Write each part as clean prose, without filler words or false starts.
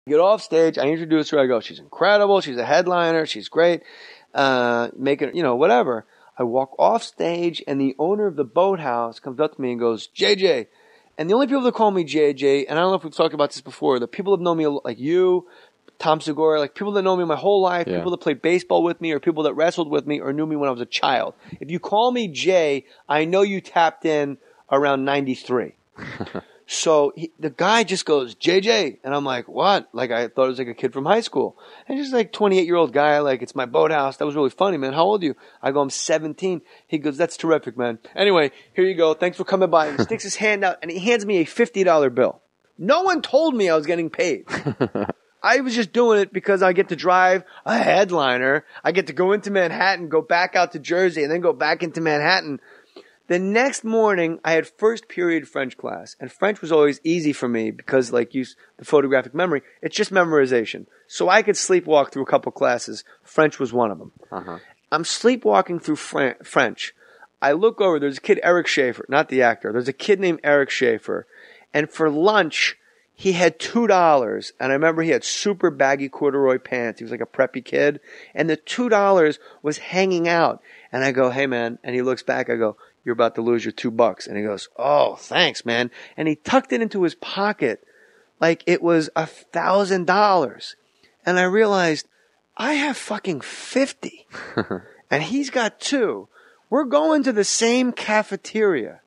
Get off stage. I introduce her. I go, she's incredible. She's a headliner. She's great. Making, whatever. I walk off stage, and the owner of the boathouse comes up to me and goes, JJ. And the only people that call me JJ, and I don't know if we've talked about this before, the people that know me, like you, Tom Segura, like people that know me my whole life, people that played baseball with me, or people that wrestled with me, or knew me when I was a child. If you call me Jay, I know you tapped in around 93. So the guy just goes, JJ. And I'm like, what? Like, I thought it was like a kid from high school. And just like 28-year-old guy, like, it's my boathouse. That was really funny, man. How old are you? I go, I'm 17. He goes, that's terrific, man. Anyway, here you go. Thanks for coming by. And he sticks his hand out and he hands me a $50 bill. No one told me I was getting paid. I was just doing it because I get to drive a headliner. I get to go into Manhattan, go back out to Jersey, and then go back into Manhattan. The next morning, I had first period French class, and French was always easy for me because, like the photographic memory, it's just memorization. So I could sleepwalk through a couple classes. French was one of them. Uh-huh. I'm sleepwalking through French. I look over. There's a kid, Eric Schaefer, not the actor. There's a kid named Eric Schaefer, and for lunch, he had $2, and I remember he had super baggy corduroy pants. He was like a preppy kid, and the $2 was hanging out. And I go, hey, man, and he looks back. I go, you're about to lose your $2. And he goes, oh, thanks, man. And he tucked it into his pocket like it was $1,000. And I realized, I have fucking 50. And he's got 2. We're going to the same cafeteria.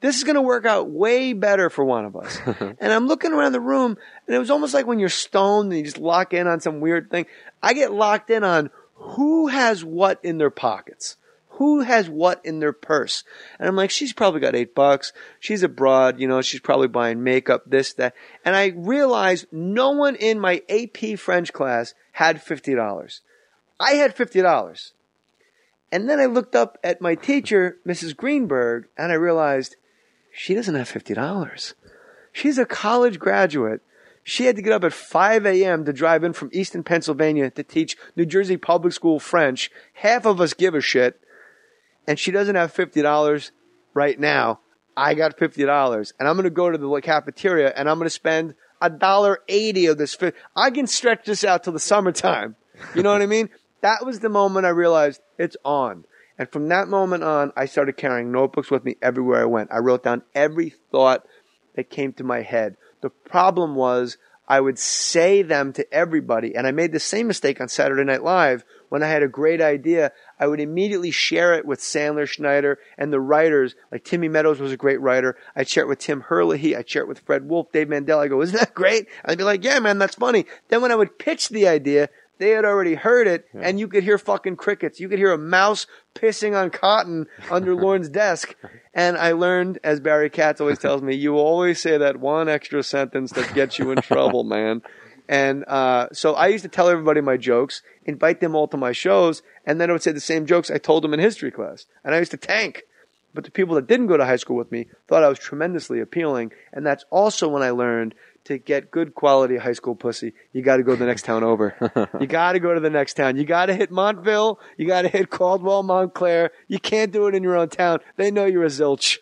This is going to work out way better for one of us. And I'm looking around the room, and it was almost like when you're stoned and you just lock in on some weird thing. I get locked in on who has what in their pockets. Who has what in their purse? And I'm like, she's probably got $8. She's a broad, she's probably buying makeup, this, that. And I realized no one in my AP French class had $50. I had $50. And then I looked up at my teacher, Mrs. Greenberg, and I realized she doesn't have $50. She's a college graduate. She had to get up at 5 a.m. to drive in from Easton, Pennsylvania to teach New Jersey public school French. Half of us give a shit. And she doesn't have $50 right now. I got $50. And I'm going to go to the cafeteria and I'm going to spend $1.80 of this. I can stretch this out till the summertime. You know what I mean? That was the moment I realized it's on. And from that moment on, I started carrying notebooks with me everywhere I went. I wrote down every thought that came to my head. The problem was I would say them to everybody. And I made the same mistake on Saturday Night Live. When I had a great idea, I would immediately share it with Sandler, Schneider, and the writers. Like Timmy Meadows was a great writer. I'd share it with Tim Herlihy. I'd share it with Fred Wolf, Dave Mandel. I go, isn't that great? I'd be like, yeah, man, that's funny. Then when I would pitch the idea, they had already heard it, and you could hear fucking crickets. You could hear a mouse pissing on cotton under Lorne's desk. And I learned, as Barry Katz always tells me, you always say that one extra sentence that gets you in trouble, man. And so I used to tell everybody my jokes, invite them all to my shows, and then I would say the same jokes I told them in history class. And I used to tank. But the people that didn't go to high school with me thought I was tremendously appealing. And that's also when I learned to get good quality high school pussy, you got to go to the next town over. You got to go to the next town. You got to hit Montville. You got to hit Caldwell, Montclair. You can't do it in your own town. They know you're a zilch.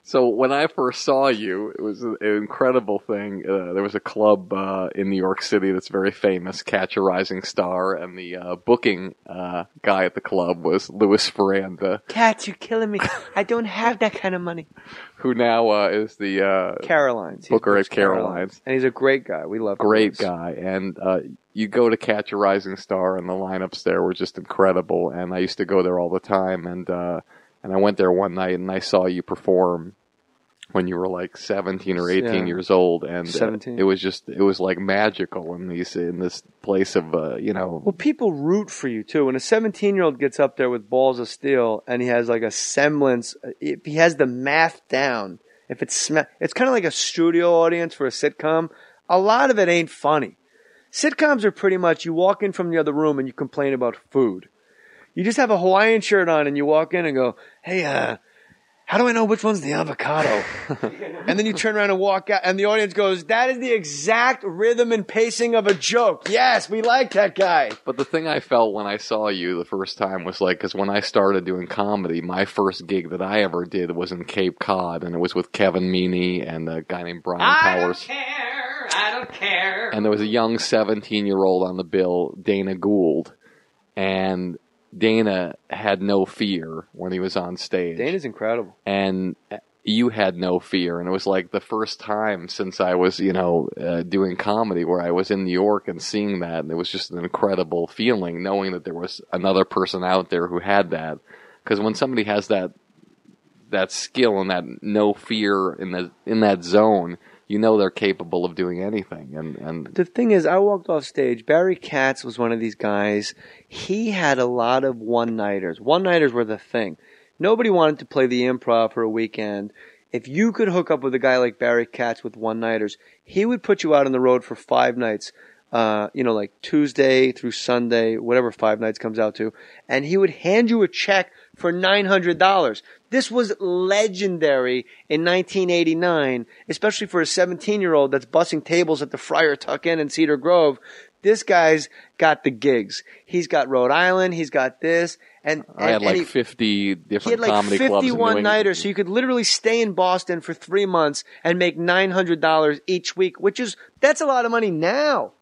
So when I first saw you, it was an incredible thing. There was a club in New York City that's very famous, Catch a Rising Star, and the booking guy at the club was Louis Ferranda. Katz, you're killing me. I don't have that kind of money. Who now is the Caroline's. Booker at Caroline's. And he's a great guy. We love him. Great guy. And you go to Catch a Rising Star, and the lineups there were just incredible. And I used to go there all the time. And I went there one night, and I saw you perform when you were like 17 or 18 years old, and 17. It was like magical in this place of Well, people root for you too. When a 17-year-old gets up there with balls of steel and he has like a semblance, if he has the math down, if it's kind of like a studio audience for a sitcom. A lot of it ain't funny. Sitcoms are pretty much you walk in from the other room and you complain about food. You just have a Hawaiian shirt on and you walk in and go, hey, how do I know which one's the avocado? And then you turn around and walk out, and the audience goes, that is the exact rhythm and pacing of a joke. Yes, we like that guy. But the thing I felt when I saw you the first time was like, because when I started doing comedy, my first gig that I ever did was in Cape Cod, and it was with Kevin Meaney and a guy named Brian Powers. I don't don't care. And there was a young 17-year-old on the bill, Dana Gould. And Dana had no fear when he was on stage. Dana's incredible. And you had no fear. And it was like the first time since I was, doing comedy where I was in New York and seeing that. And it was just an incredible feeling knowing that there was another person out there who had that. Because when somebody has that skill and that no fear in that zone, you know they're capable of doing anything. And the thing is, I walked off stage. Barry Katz was one of these guys. He had a lot of one-nighters. One-nighters were the thing. Nobody wanted to play the Improv for a weekend. If you could hook up with a guy like Barry Katz with one-nighters, he would put you out on the road for 5 nights, like Tuesday through Sunday, whatever 5 nights comes out to, and he would hand you a check for $900. This was legendary in 1989, especially for a 17-year-old that's bussing tables at the Friar Tuck Inn in Cedar Grove. This guy's got the gigs. He's got Rhode Island. He's got this. And I had 50 different comedy clubs. He had like 51 nighters, so you could literally stay in Boston for 3 months and make $900 each week, that's a lot of money now.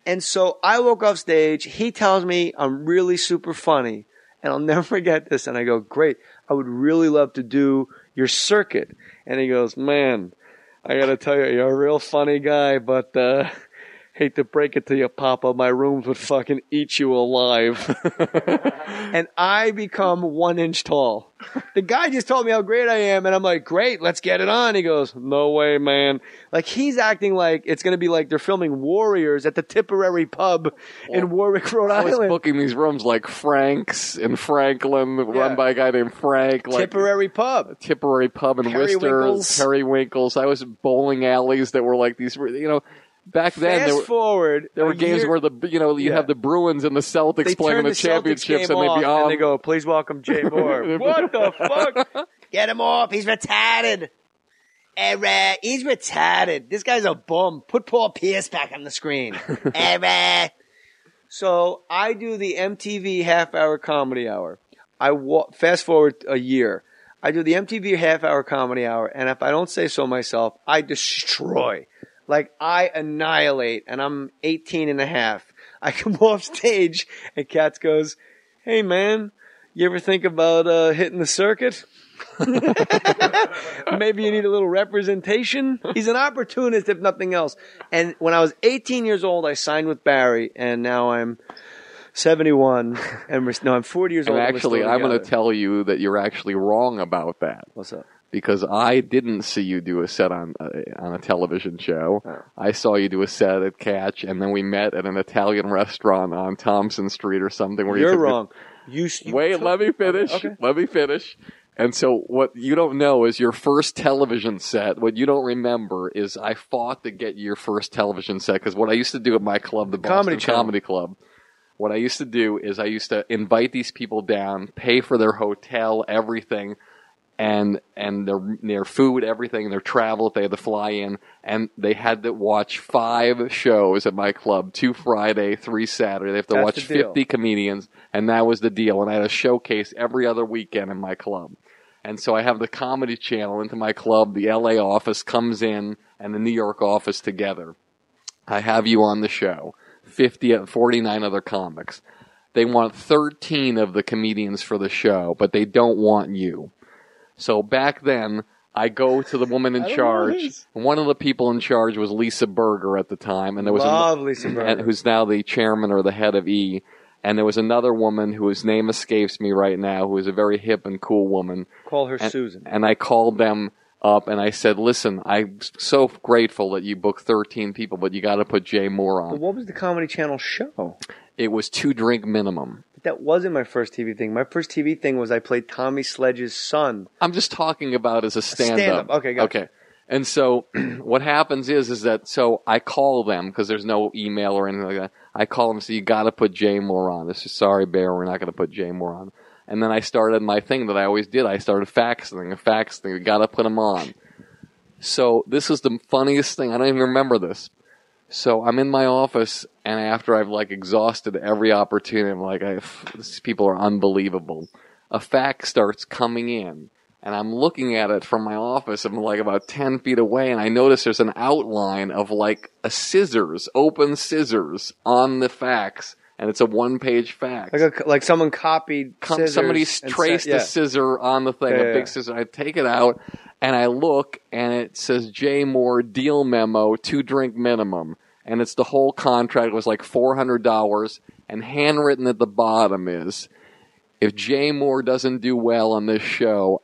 And so I woke off stage. He tells me I'm really super funny. And I'll never forget this. And I go, great. I would really love to do your circuit. And he goes, man, I got to tell you, you're a real funny guy, but hate to break it to you, Papa, my rooms would fucking eat you alive. And I become 1 inch tall. The guy just told me how great I am, and I'm like, great, let's get it on. He goes, no way, man. Like, he's acting like it's going to be like they're filming Warriors at the Tipperary Pub in Warwick, Rhode Island. I was booking these rooms like Frank's in Franklin, run by a guy named Frank. Like, Tipperary Pub in Worcester. Periwinkles. I was bowling alleys that were like these, back then, there were games where you have the Bruins and the Celtics playing in the championships, and they'd be on. And they go, "Please welcome Jay Mohr." What the fuck? Get him off! He's retarded. He's retarded. This guy's a bum. Put Paul Pierce back on the screen. So I do the MTV half-hour comedy hour. Fast forward a year. I do the MTV half-hour comedy hour, and if I don't say so myself, I destroy. Like, I annihilate, and I'm 18 and a half. I come off stage, and Katz goes, hey, man, you ever think about hitting the circuit? Maybe you need a little representation? He's an opportunist, if nothing else. And when I was 18 years old, I signed with Barry, and now I'm 71, and I'm 40 years old. And actually, I'm going to tell you that you're actually wrong about that. What's up? Because I didn't see you do a set on a television show. Oh. I saw you do a set at Catch, and then we met at an Italian restaurant on Thompson Street or something. Where You're wrong. Wait, let me finish. Okay. Let me finish. And so what you don't know is your first television set. What you don't remember is I fought to get your first television set, because what I used to do at my club, the Boston Comedy Club, what I used to do is I used to invite these people down, pay for their hotel, everything, and their food, everything, their travel if they had to fly in, and they had to watch 5 shows at my club, 2 Friday, 3 Saturday. They have to watch 50 comedians, and that was the deal. And I had a showcase every other weekend in my club. And so I have the Comedy Channel into my club, the LA office comes in, and the New York office together. I have you on the show, 49 other comics. They want 13 of the comedians for the show, but they don't want you. So back then, I go to the woman in charge. One of the people in charge was Lisa Berger at the time, and there was Lisa Berger, who's now the chairman or the head of E. And there was another woman whose name escapes me right now, who is a very hip and cool woman. Call her Susan. And I called them up and I said, "Listen, I'm so grateful that you booked 13 people, but you got to put Jay Mohr on." But what was the Comedy Channel show? It was 2 drink minimum. That wasn't my first TV thing. My first TV thing was I played Tommy Sledge's son. I'm just talking about as a stand-up. Okay, gotcha. Okay. And so what happens is that, so I call them, because there's no email or anything like that. I call them and say, you got to put Jay Mohr on. This is, sorry, Bear, we're not going to put Jay Mohr on. And then I started my thing that I always did. I started faxing. We got to put him on. So this is the funniest thing. I don't even remember this. So I'm in my office, and after I've exhausted every opportunity, I'm like, these people are unbelievable. A fax starts coming in, and I'm looking at it from my office. I'm like about 10 feet away, and I notice there's an outline of like a scissors, open scissors on the fax, and it's a one-page fax. Like someone copied scissors. Somebody traced a scissor on the thing, a big scissor. I take it out, and I look, and it says Jay Mohr deal memo, 2-drink minimum. And it's the whole contract. It was like $400, and handwritten at the bottom is, if Jay Mohr doesn't do well on this show,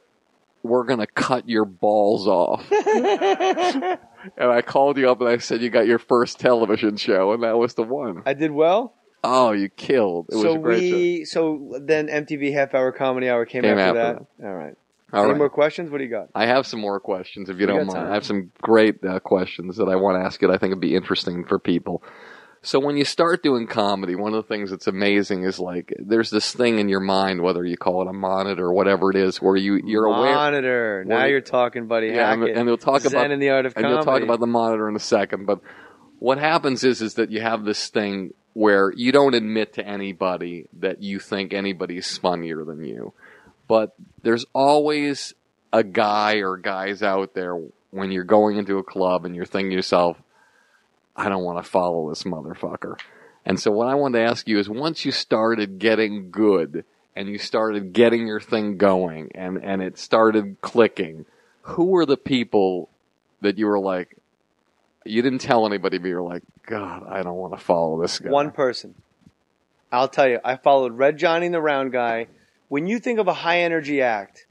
we're going to cut your balls off. And I called you up and I said, you got your first television show, and that was the one. I did well? Oh, you killed. It was a great show. So then MTV Half Hour Comedy Hour came after that? All right. Any more questions? What do you got? I have some more questions, if you don't mind. I have some great questions that I want to ask you that I think would be interesting for people. So when you start doing comedy, one of the things that's amazing is like there's this thing in your mind, whether you call it a monitor or whatever it is, where you're aware. Monitor. Now you're talking, buddy. Yeah, and we'll talk Zen about in the art of comedy. And you'll talk about the monitor in a second. But what happens is that you have this thing where you don't admit to anybody that you think anybody's funnier than you. But there's always a guy or guys out there when you're going into a club and you're thinking to yourself, I don't want to follow this motherfucker. And so what I wanted to ask you is, once you started getting good and you started getting your thing going and it started clicking, who were the people that you were like, you didn't tell anybody, but you're like, God, I don't want to follow this guy? One person. I'll tell you, I followed Red Johnny and the Round Guy. When you think of a high-energy act,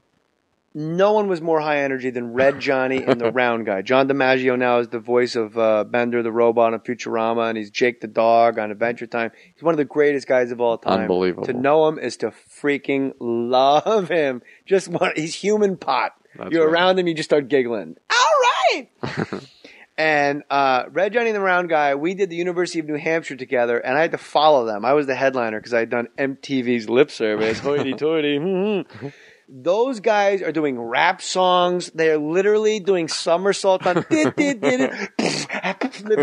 no one was more high energy than Red Johnny and the Round Guy. John DiMaggio now is the voice of Bender the Robot on Futurama, and he's Jake the Dog on Adventure Time. He's one of the greatest guys of all time. Unbelievable. To know him is to freaking love him. He's human pot. You're around him, you just start giggling. All right! And Red Johnny and the Round Guy, we did the University of New Hampshire together, and I had to follow them. I was the headliner because I had done MTV's Lip Service. Hoity-toity. Those guys are doing rap songs. They're literally doing somersaults on living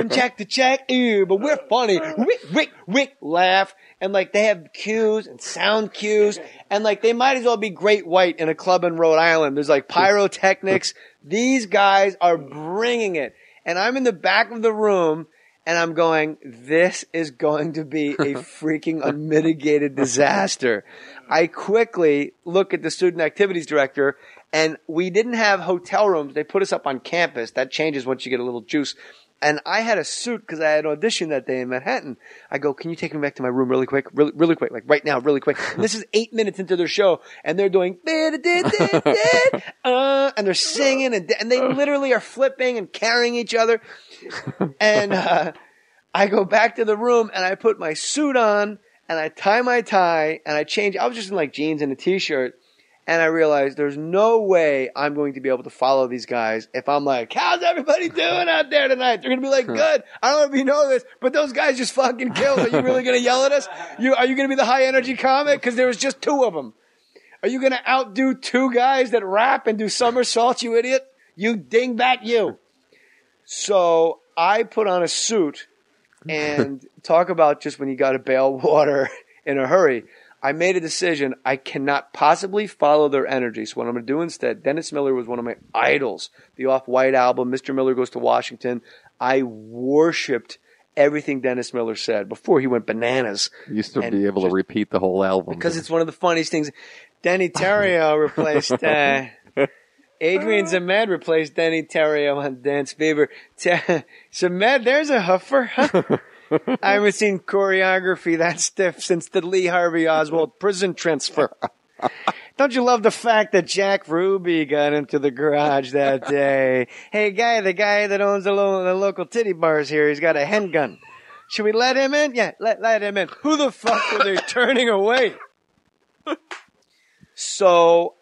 check to check. Ew, but we're funny. Wick, laugh. And like they have cues and sound cues. And like they might as well be Great White in a club in Rhode Island. There's like pyrotechnics. These guys are bringing it. And I'm in the back of the room. And I'm going, this is going to be a freaking unmitigated disaster. I quickly look at the student activities director, and we didn't have hotel rooms. They put us up on campus. That changes once you get a little juice. And I had a suit because I had auditioned that day in Manhattan. I go, can you take me back to my room really quick? Really quick. Like right now, really quick. And this is 8 minutes into their show, and they're doing, and they're singing, and they literally are flipping and carrying each other. And I go back to the room, and I put my suit on, and I tie my tie, and I change. I was just in like jeans and a t-shirt. And I realized there's no way I'm going to be able to follow these guys if I'm like, how's everybody doing out there tonight? They're going to be like, good. I don't know if you know this, but those guys just fucking killed. Are you really going to yell at us? Are you going to be the high energy comic? Because there was just 2 of them. Are you going to outdo 2 guys that rap and do somersaults, you idiot? You dingbat, you. So I put on a suit and talk about just when you got to bail water in a hurry. I made a decision. I cannot possibly follow their energy. So what I'm going to do instead, Dennis Miller was one of my idols. The Off-White album, Mr. Miller Goes to Washington. I worshipped everything Dennis Miller said before he went bananas. You used to be able to repeat the whole album. Because it's one of the funniest things. Denny Terrio replaced... Adrian Zemed replaced Denny Terrio on Dance Fever. Zemed, there's a huffer, huh? I haven't seen choreography that stiff since the Lee Harvey Oswald prison transfer. Don't you love the fact that Jack Ruby got into the garage that day? Hey, the guy that owns the local titty bars here, he's got a handgun. Should we let him in? Yeah, let him in. Who the fuck were they turning away? So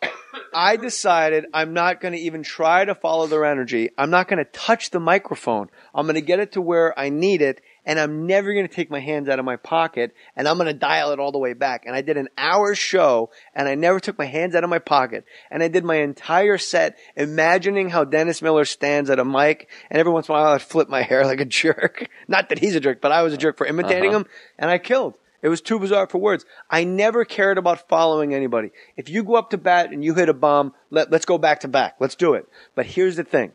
I decided I'm not going to even try to follow their energy. I'm not going to touch the microphone. I'm going to get it to where I need it, and I'm never going to take my hands out of my pocket, and I'm going to dial it all the way back. And I did an hour show, and I never took my hands out of my pocket. And I did my entire set imagining how Dennis Miller stands at a mic, and every once in a while I'd flip my hair like a jerk. Not that he's a jerk, but I was a jerk for imitating him, and I killed. It was too bizarre for words. I never cared about following anybody. If you go up to bat and you hit a bomb, let's go back to back. Let's do it. But here's the thing.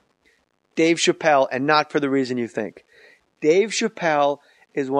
Dave Chappelle, and not for the reason you think. Dave Chappelle is one